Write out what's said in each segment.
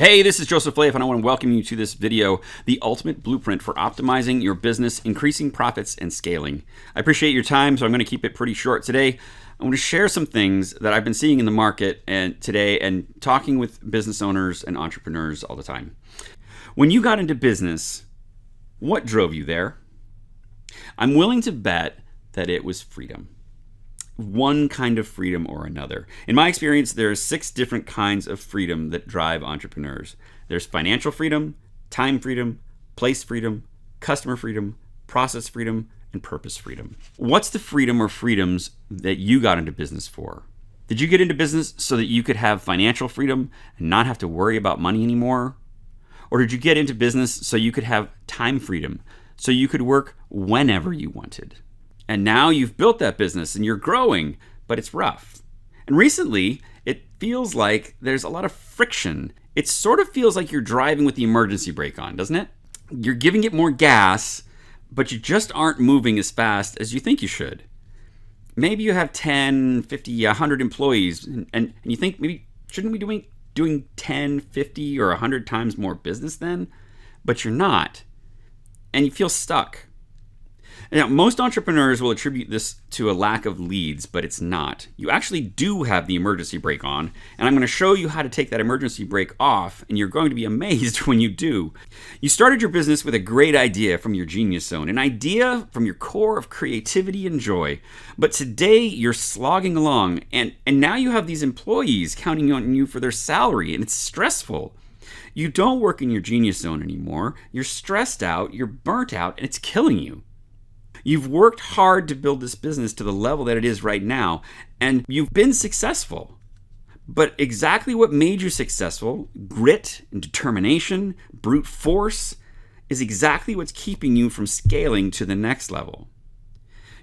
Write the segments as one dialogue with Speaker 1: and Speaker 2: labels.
Speaker 1: Hey, this is Joseph Leif, and I want to welcome you to this video, the ultimate blueprint for optimizing your business, increasing profits, and scaling. I appreciate your time, so I'm going to keep it pretty short today. I want to share some things that I've been seeing in the market today and talking with business owners and entrepreneurs all the time. When you got into business, what drove you there? I'm willing to bet that it was freedom. One kind of freedom or another. In my experience, there are 6 different kinds of freedom that drive entrepreneurs. There's financial freedom, time freedom, place freedom, customer freedom, process freedom, and purpose freedom. What's the freedom or freedoms that you got into business for? Did you get into business so that you could have financial freedom and not have to worry about money anymore? Or did you get into business so you could have time freedom, so you could work whenever you wanted? And now you've built that business and you're growing, but it's rough. And recently, it feels like there's a lot of friction. It sort of feels like you're driving with the emergency brake on, doesn't it? You're giving it more gas, but you just aren't moving as fast as you think you should. Maybe you have 10, 50, 100 employees, and you think maybe shouldn't we be doing 10, 50, or 100 times more business then? But you're not. And you feel stuck. Now, most entrepreneurs will attribute this to a lack of leads, but it's not. You actually do have the emergency brake on, and I'm going to show you how to take that emergency brake off, and you're going to be amazed when you do. You started your business with a great idea from your genius zone, an idea from your core of creativity and joy. But today, you're slogging along, and now you have these employees counting on you for their salary, and it's stressful. You don't work in your genius zone anymore. You're stressed out, you're burnt out, and it's killing you. You've worked hard to build this business to the level that it is right now, and you've been successful. But exactly what made you successful, grit and determination, brute force, is exactly what's keeping you from scaling to the next level.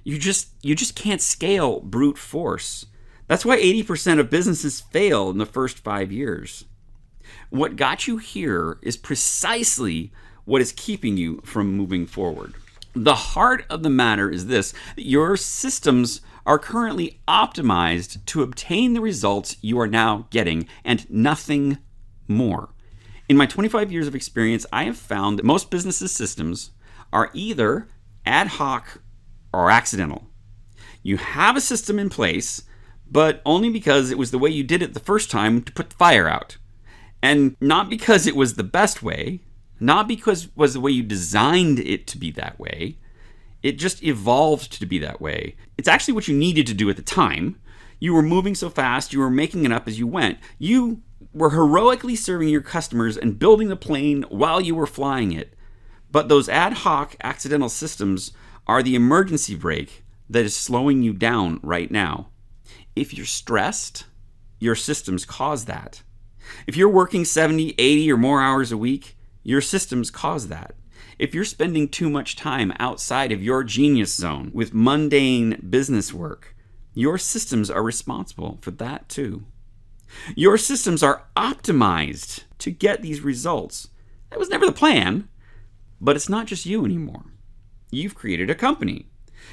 Speaker 1: You just can't scale brute force. That's why 80% of businesses fail in the first 5 years. What got you here is precisely what is keeping you from moving forward. The heart of the matter is this: your systems are currently optimized to obtain the results you are now getting and nothing more. In my 25 years of experience, I have found that most businesses' systems are either ad hoc or accidental. You have a system in place, but only because it was the way you did it the first time to put the fire out. And not because it was the best way, not because it was the way you designed it to be that way. It just evolved to be that way. It's actually what you needed to do at the time. You were moving so fast, you were making it up as you went. You were heroically serving your customers and building the plane while you were flying it. But those ad hoc accidental systems are the emergency brake that is slowing you down right now. If you're stressed, your systems cause that. If you're working 70, 80 or more hours a week, your systems cause that. If you're spending too much time outside of your genius zone with mundane business work, your systems are responsible for that too. Your systems are optimized to get these results. That was never the plan, but it's not just you anymore. You've created a company,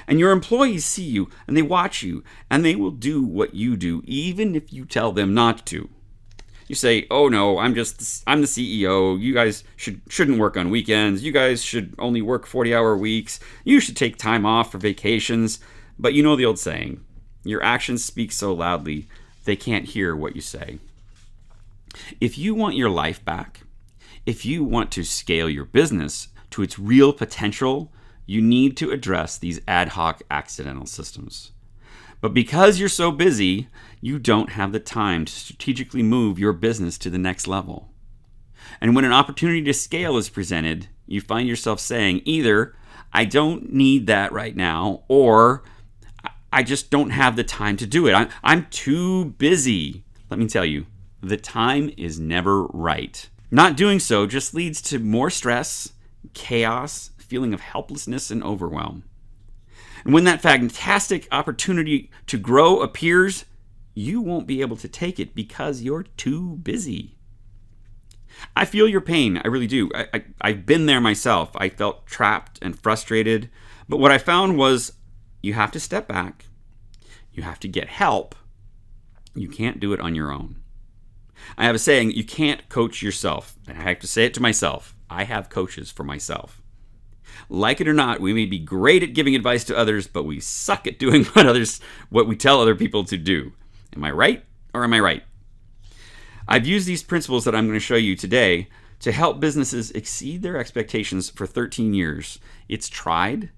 Speaker 1: and your employees see you, and they watch you, and they will do what you do, even if you tell them not to. You say, oh no, I'm the CEO. You guys shouldn't work on weekends. You guys should only work 40-hour weeks. You should take time off for vacations. But you know the old saying, your actions speak so loudly, they can't hear what you say. If you want your life back, if you want to scale your business to its real potential, you need to address these ad hoc accidental systems. But because you're so busy, you don't have the time to strategically move your business to the next level. And when an opportunity to scale is presented, you find yourself saying either, I don't need that right now, or I just don't have the time to do it. I'm too busy. Let me tell you, the time is never right. Not doing so just leads to more stress, chaos, feeling of helplessness, and overwhelm. And when that fantastic opportunity to grow appears, you won't be able to take it because you're too busy. I feel your pain. I really do. I've been there myself. I felt trapped and frustrated. But what I found was you have to step back. You have to get help. You can't do it on your own. I have a saying, you can't coach yourself. And I have to say it to myself. I have coaches for myself. Like it or not, we may be great at giving advice to others, but we suck at doing what we tell other people to do. Am I right or am I right? I've used these principles that I'm going to show you today to help businesses exceed their expectations for 13 years. It's tried,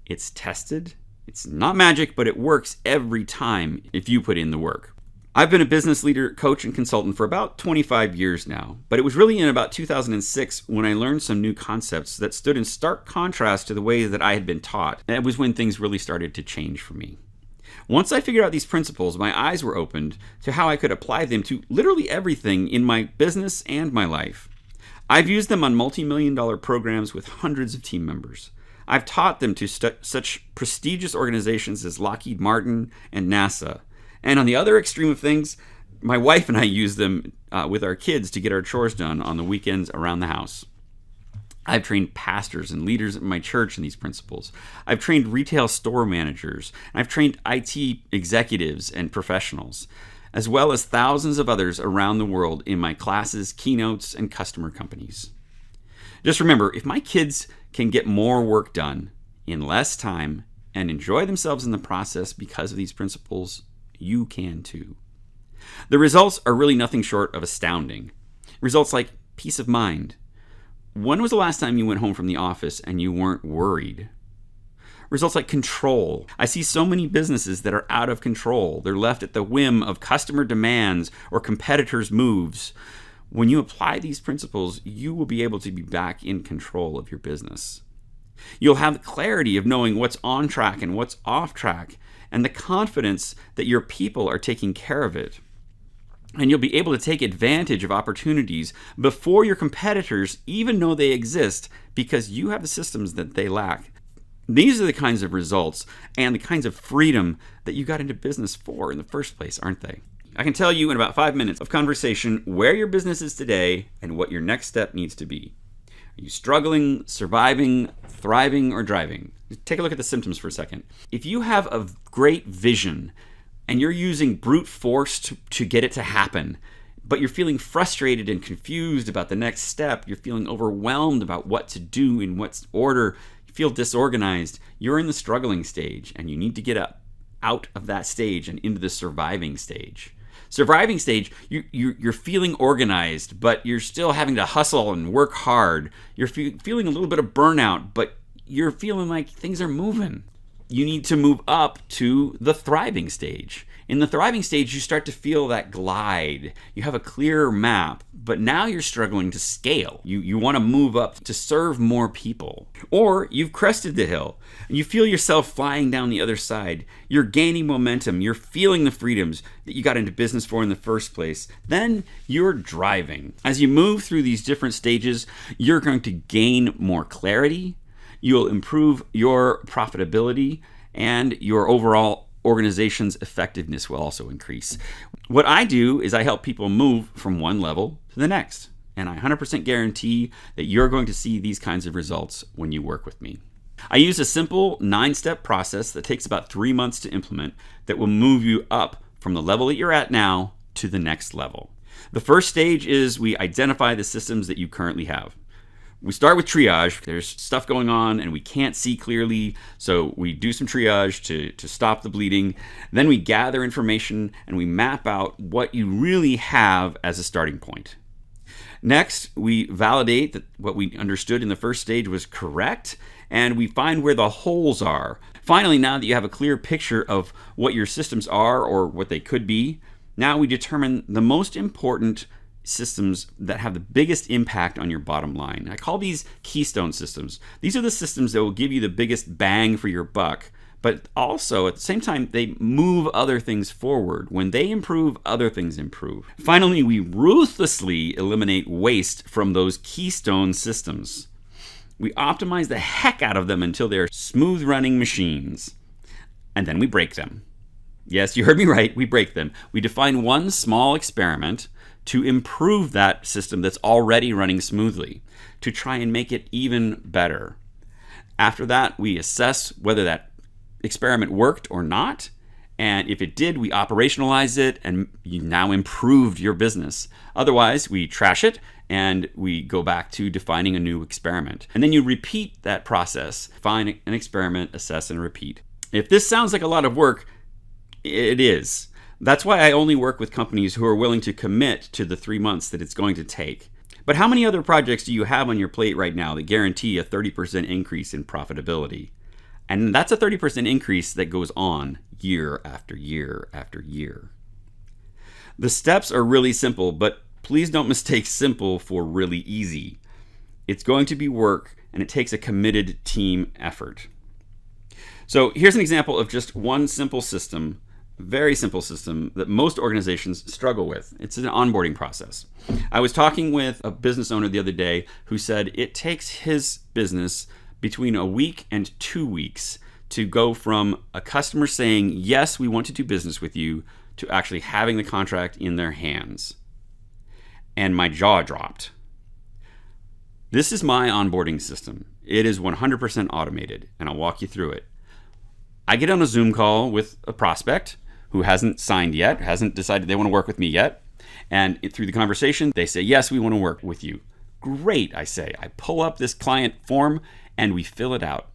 Speaker 1: it's tested, it's not magic, but it works every time if you put in the work. I've been a business leader, coach, and consultant for about 25 years now, but it was really in about 2006 when I learned some new concepts that stood in stark contrast to the way that I had been taught. And it was when things really started to change for me. Once I figured out these principles, my eyes were opened to how I could apply them to literally everything in my business and my life. I've used them on multi-million-dollar programs with hundreds of team members. I've taught them to such prestigious organizations as Lockheed Martin and NASA. And on the other extreme of things, my wife and I use them with our kids to get our chores done on the weekends around the house. I've trained pastors and leaders at my church in these principles. I've trained retail store managers. I've trained IT executives and professionals, as well as thousands of others around the world in my classes, keynotes, and customer companies. Just remember, if my kids can get more work done in less time and enjoy themselves in the process because of these principles, you can too. The results are really nothing short of astounding. Results like peace of mind. When was the last time you went home from the office and you weren't worried? Results like control. I see so many businesses that are out of control. They're left at the whim of customer demands or competitors' moves. When you apply these principles, you will be able to be back in control of your business. You'll have the clarity of knowing what's on track and what's off track, and the confidence that your people are taking care of it. And you'll be able to take advantage of opportunities before your competitors even know they exist because you have the systems that they lack. These are the kinds of results and the kinds of freedom that you got into business for in the first place, aren't they? I can tell you in about 5 minutes of conversation where your business is today and what your next step needs to be. Are you struggling, surviving, thriving, or driving? Take a look at the symptoms for a second. If you have a great vision and you're using brute force to get it to happen, but you're feeling frustrated and confused about the next step, you're feeling overwhelmed about what to do in what order, you feel disorganized, you're in the struggling stage and you need to get out of that stage and into the surviving stage. Surviving stage, you're feeling organized, but you're still having to hustle and work hard. You're feeling a little bit of burnout, but you're feeling like things are moving. You need to move up to the thriving stage. In the thriving stage, you start to feel that glide. You have a clearer map, but now you're struggling to scale. You want to move up to serve more people. Or you've crested the hill and you feel yourself flying down the other side. You're gaining momentum. You're feeling the freedoms that you got into business for in the first place. Then you're driving. As you move through these different stages, you're going to gain more clarity. You'll improve your profitability and your overall organization's effectiveness will also increase. What I do is I help people move from one level to the next. And I 100% guarantee that you're going to see these kinds of results when you work with me. I use a simple 9-step process that takes about 3 months to implement that will move you up from the level that you're at now to the next level. The first stage is we identify the systems that you currently have. We start with triage. There's stuff going on and we can't see clearly, so we do some triage to stop the bleeding. Then we gather information and we map out what you really have as a starting point. Next, we validate that what we understood in the first stage was correct, and we find where the holes are. Finally, now that you have a clear picture of what your systems are or what they could be, now we determine the most important systems that have the biggest impact on your bottom line. I call these keystone systems. These are the systems that will give you the biggest bang for your buck, but also at the same time, they move other things forward. When they improve, other things improve. Finally, we ruthlessly eliminate waste from those keystone systems. We optimize the heck out of them until they're smooth running machines. And then we break them. Yes, you heard me right, we break them. We define one small experiment to improve that system that's already running smoothly, to try and make it even better. After that, we assess whether that experiment worked or not, And if it did, we operationalize it and you now improved your business. Otherwise, we trash it and we go back to defining a new experiment. And then you repeat that process. Find an experiment, assess, and repeat. If this sounds like a lot of work, it is. That's why I only work with companies who are willing to commit to the 3 months that it's going to take. But how many other projects do you have on your plate right now that guarantee a 30% increase in profitability? And that's a 30% increase that goes on year after year after year. The steps are really simple, but please don't mistake simple for really easy. It's going to be work, and it takes a committed team effort. So here's an example of just one simple system, very simple system that most organizations struggle with. It's an onboarding process. I was talking with a business owner the other day who said it takes his business between a week and 2 weeks to go from a customer saying, yes, we want to do business with you, to actually having the contract in their hands. And my jaw dropped. This is my onboarding system. It is 100% automated, and I'll walk you through it. I get on a Zoom call with a prospect who hasn't signed yet, hasn't decided they want to work with me yet. And through the conversation, they say, yes, we want to work with you. Great, I say. I pull up this client form and we fill it out.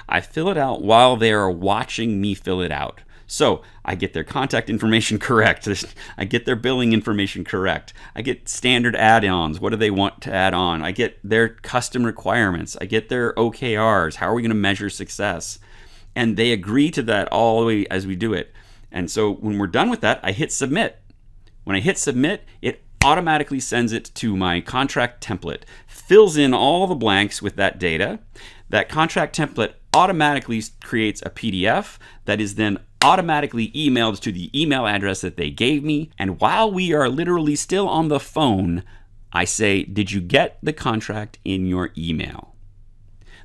Speaker 1: I fill it out while they are watching me fill it out. So I get their contact information correct. I get their billing information correct. I get standard add-ons. What do they want to add on? I get their custom requirements. I get their OKRs. How are we going to measure success? And they agree to that all the way as we do it. And so when we're done with that, I hit submit. When I hit submit, it automatically sends it to my contract template, fills in all the blanks with that data. That contract template automatically creates a PDF that is then automatically emailed to the email address that they gave me. And while we are literally still on the phone, I say, did you get the contract in your email?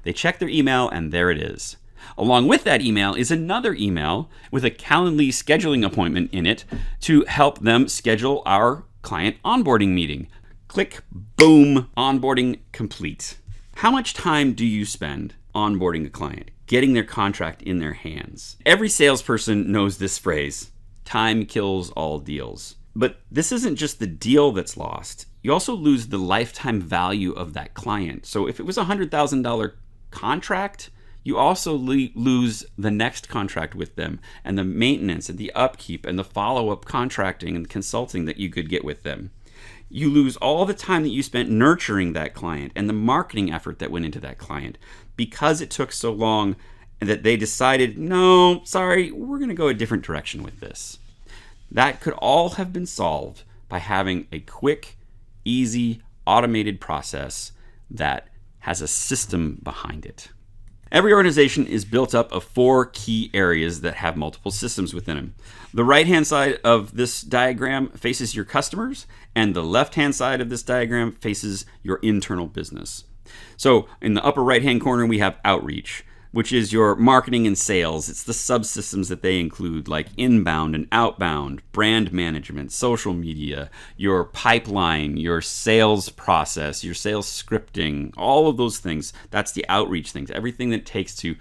Speaker 1: They check their email and there it is. Along with that email is another email with a Calendly scheduling appointment in it to help them schedule our client onboarding meeting. Click, boom, onboarding complete. How much time do you spend onboarding a client, getting their contract in their hands? Every salesperson knows this phrase, time kills all deals. But this isn't just the deal that's lost. You also lose the lifetime value of that client. So if it was a $100,000 contract, you also lose the next contract with them and the maintenance and the upkeep and the follow-up contracting and consulting that you could get with them. You lose all the time that you spent nurturing that client and the marketing effort that went into that client because it took so long that they decided, no, sorry, we're going to go a different direction with this. That could all have been solved by having a quick, easy, automated process that has a system behind it. Every organization is built up of 4 key areas that have multiple systems within them. The right-hand side of this diagram faces your customers, and the left-hand side of this diagram faces your internal business. So in the upper right-hand corner, we have outreach, which is your marketing and sales. It's the subsystems that they include, like inbound and outbound, brand management, social media, your pipeline, your sales process, your sales scripting, all of those things. That's the outreach things, everything that it takes to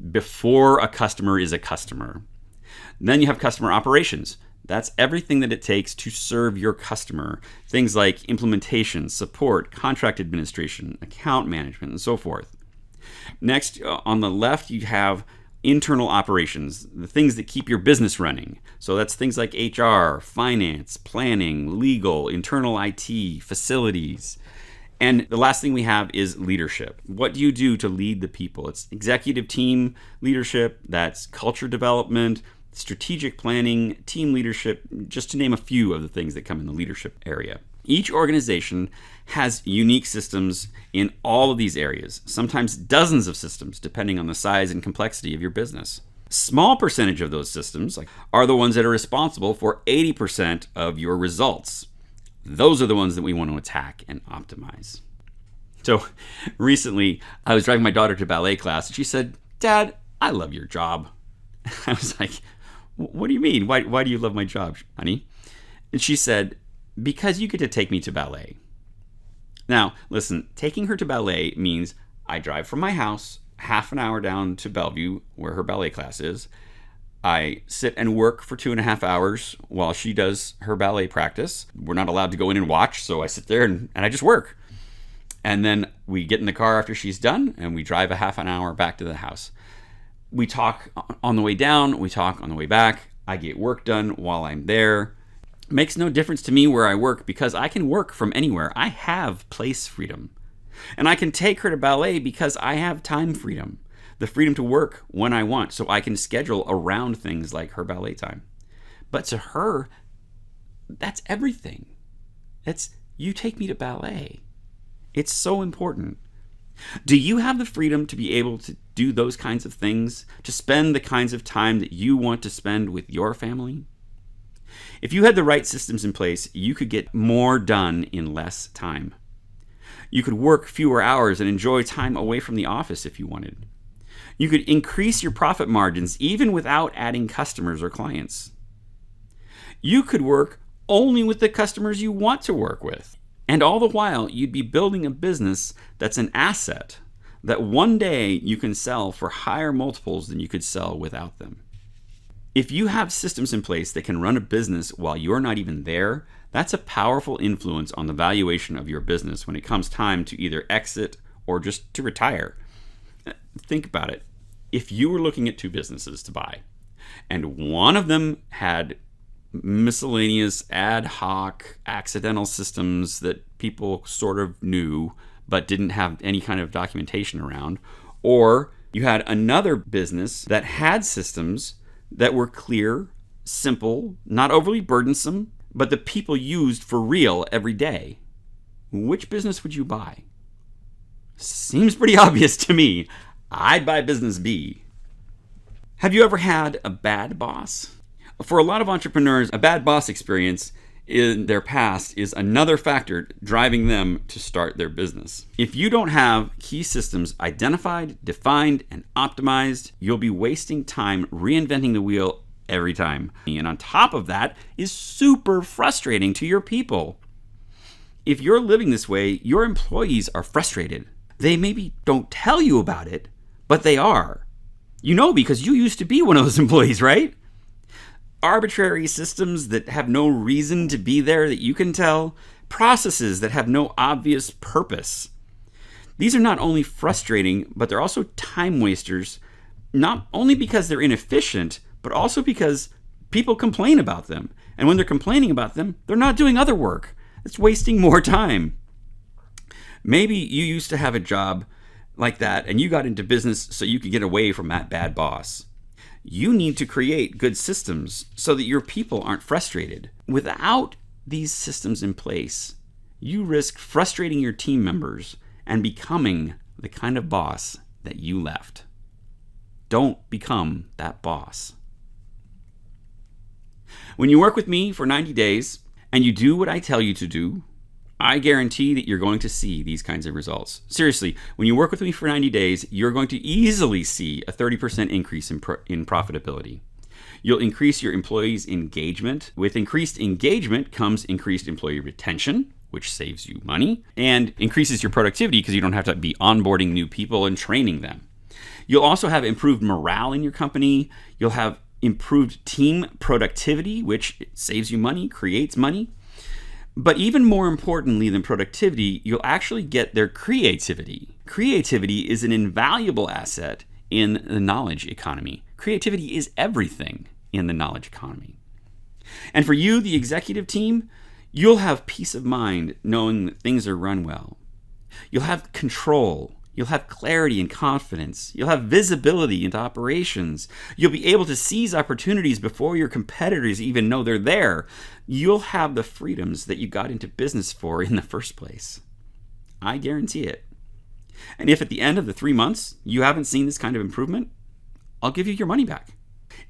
Speaker 1: before a customer is a customer. Then you have customer operations. That's everything that it takes to serve your customer. Things like implementation, support, contract administration, account management, and so forth. Next, on the left, you have internal operations, the things that keep your business running. So that's things like HR, finance, planning, legal, internal IT, facilities. And the last thing we have is leadership. What do you do to lead the people? It's executive team leadership, that's culture development, strategic planning, team leadership, just to name a few of the things that come in the leadership area. Each organization has unique systems in all of these areas, sometimes dozens of systems, depending on the size and complexity of your business. A small percentage of those systems are the ones that are responsible for 80% of your results. Those are the ones that we want to attack and optimize. So recently, I was driving my daughter to ballet class, and she said, "Dad, I love your job." I was like, "What do you mean? Why do you love my job, honey?" And she said, "Because you get to take me to ballet." Now, listen, taking her to ballet means I drive from my house half an hour down to Bellevue, where her ballet class is. I sit and work for 2.5 hours while she does her ballet practice. We're not allowed to go in and watch, so I sit there and I just work. And then we get in the car after she's done and we drive a half an hour back to the house. We talk on the way down, we talk on the way back. I get work done while I'm there. Makes no difference to me where I work because I can work from anywhere. I have place freedom. And I can take her to ballet because I have time freedom. The freedom to work when I want, so I can schedule around things like her ballet time. But to her, that's everything. It's, you take me to ballet. It's so important. Do you have the freedom to be able to do those kinds of things, to spend the kinds of time that you want to spend with your family? If you had the right systems in place, you could get more done in less time. You could work fewer hours and enjoy time away from the office if you wanted. You could increase your profit margins even without adding customers or clients. You could work only with the customers you want to work with. And all the while, you'd be building a business that's an asset that one day you can sell for higher multiples than you could sell without them. If you have systems in place that can run a business while you're not even there, that's a powerful influence on the valuation of your business when it comes time to either exit or just to retire. Think about it. If you were looking at two businesses to buy, and one of them had miscellaneous, ad hoc, accidental systems that people sort of knew but didn't have any kind of documentation around, or you had another business that had systems that were clear, simple, not overly burdensome, but the people used for real every day, which business would you buy? Seems pretty obvious to me. I'd buy business B. Have you ever had a bad boss? For a lot of entrepreneurs, a bad boss experience in their past is another factor driving them to start their business. If you don't have key systems identified, defined, and optimized, you'll be wasting time reinventing the wheel every time. And on top of that is super frustrating to your people. If you're living this way, your employees are frustrated. They maybe don't tell you about it, but they are. You know, because you used to be one of those employees, right? Arbitrary systems that have no reason to be there that you can tell, processes that have no obvious purpose. These are not only frustrating, but they're also time wasters, not only because they're inefficient, but also because people complain about them. And when they're complaining about them, they're not doing other work. It's wasting more time. Maybe you used to have a job like that and you got into business so you could get away from that bad boss. You need to create good systems so that your people aren't frustrated. Without these systems in place, you risk frustrating your team members and becoming the kind of boss that you left. Don't become that boss. When you work with me for 90 days and you do what I tell you to do, I guarantee that you're going to see these kinds of results. Seriously, when you work with me for 90 days, you're going to easily see a 30% increase in profitability. You'll increase your employees' engagement. With increased engagement comes increased employee retention, which saves you money, and increases your productivity because you don't have to be onboarding new people and training them. You'll also have improved morale in your company. You'll have improved team productivity, which saves you money, creates money. But even more importantly than productivity, you'll actually get their creativity. Creativity is an invaluable asset in the knowledge economy. Creativity is everything in the knowledge economy. And for you, the executive team, you'll have peace of mind knowing that things are run well. You'll have control. You'll have clarity and confidence. You'll have visibility into operations. You'll be able to seize opportunities before your competitors even know they're there. You'll have the freedoms that you got into business for in the first place. I guarantee it. And if at the end of the 3 months you haven't seen this kind of improvement, I'll give you your money back.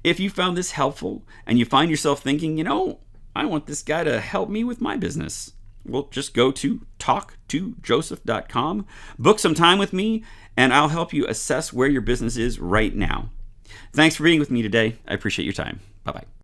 Speaker 1: If you found this helpful and you find yourself thinking, I want this guy to help me with my business, well, just go to talktojoseph.com, book some time with me, and I'll help you assess where your business is right now. Thanks for being with me today. I appreciate your time. Bye-bye.